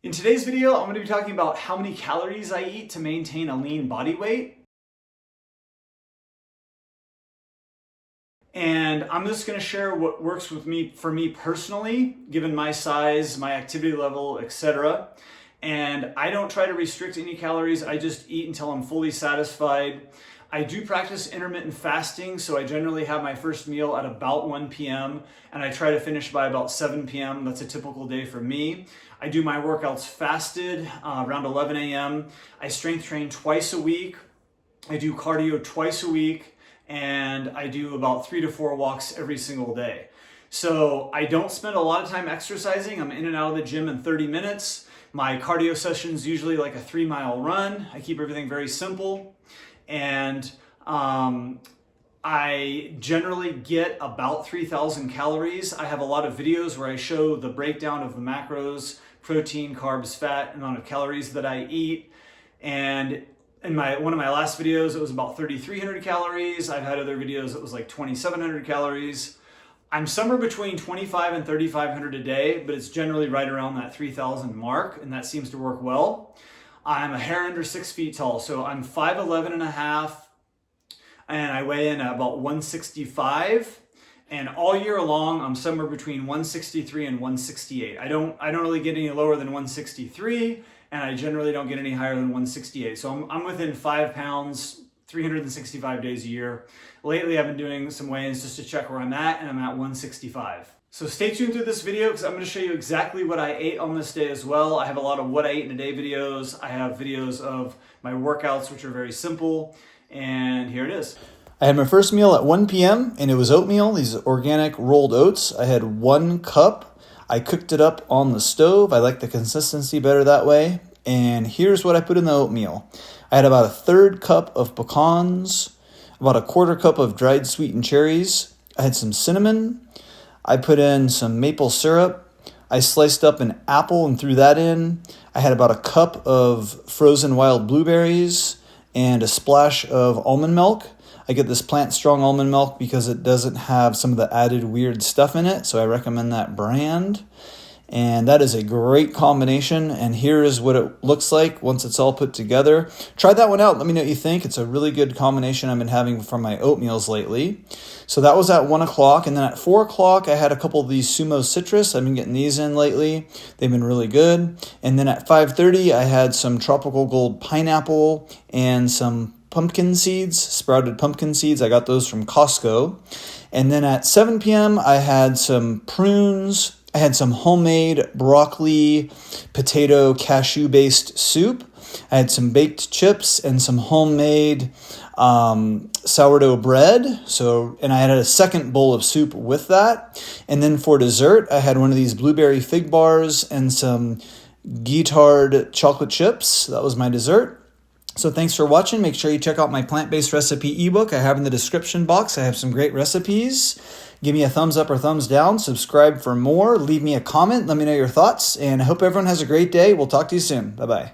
In today's video, I'm going to be talking about how many calories I eat to maintain a lean body weight. And I'm just going to share what works for me personally, given my size, my activity level, etc. And I don't try to restrict any calories. I just eat until I'm fully satisfied. I do practice intermittent fasting, so I generally have my first meal at about 1 p.m. and I try to finish by about 7 p.m. That's a typical day for me. I do my workouts fasted around 11 a.m. I strength train twice a week. I do cardio twice a week, and I do about 3 to 4 walks every single day. So I don't spend a lot of time exercising. I'm in and out of the gym in 30 minutes. My cardio session's usually like a 3-mile run. I keep everything very simple. And I generally get about 3,000 calories. I have a lot of videos where I show the breakdown of the macros, protein, carbs, fat, amount of calories that I eat. And in one of my last videos, it was about 3,300 calories. I've had other videos that was like 2,700 calories. I'm somewhere between 2,500 and 3,500 a day, but it's generally right around that 3,000 mark, and that seems to work well. I'm a hair under 6 feet tall, so I'm 5'11 and a half, and I weigh in at about 165. And all year long, I'm somewhere between 163 and 168. I don't really get any lower than 163, and I generally don't get any higher than 168. So I'm within 5 pounds, 365 days a year. Lately, I've been doing some weigh-ins just to check where I'm at, and I'm at 165. So stay tuned through this video because I'm going to show you exactly what I ate on this day as well. I have a lot of what I ate in a day videos. I have videos of my workouts, which are very simple. And here it is. I had my first meal at 1 p.m. and it was oatmeal, these organic rolled oats. I had 1 cup. I cooked it up on the stove. I like the consistency better that way. And here's what I put in the oatmeal. I had about a 1/3 cup of pecans, about a 1/4 cup of dried sweetened cherries. I had some cinnamon. I put in some maple syrup. I sliced up an apple and threw that in. I had about a cup of frozen wild blueberries and a splash of almond milk. I get this Plant Strong almond milk because it doesn't have some of the added weird stuff in it, so I recommend that brand. And that is a great combination, and here is what it looks like once it's all put together. Try that one out. Let me know what you think. It's a really good combination I've been having from my oatmeals lately. So that was at 1 o'clock, and then at 4 o'clock, I had a couple of these Sumo Citrus. I've been getting these in lately. They've been really good. And then at 5:30, I had some Tropical Gold pineapple and some pumpkin seeds, sprouted pumpkin seeds. I got those from Costco. And then at 7 p.m., I had some prunes. I had some homemade broccoli, potato, cashew-based soup. I had some baked chips and some homemade sourdough bread. And I had a second bowl of soup with that. And then for dessert, I had one of these blueberry fig bars and some Guittard chocolate chips. That was my dessert. So thanks for watching. Make sure you check out my plant-based recipe ebook I have in the description box. I have some great recipes. Give me a thumbs up or thumbs down. Subscribe for more. Leave me a comment. Let me know your thoughts. And I hope everyone has a great day. We'll talk to you soon. Bye-bye.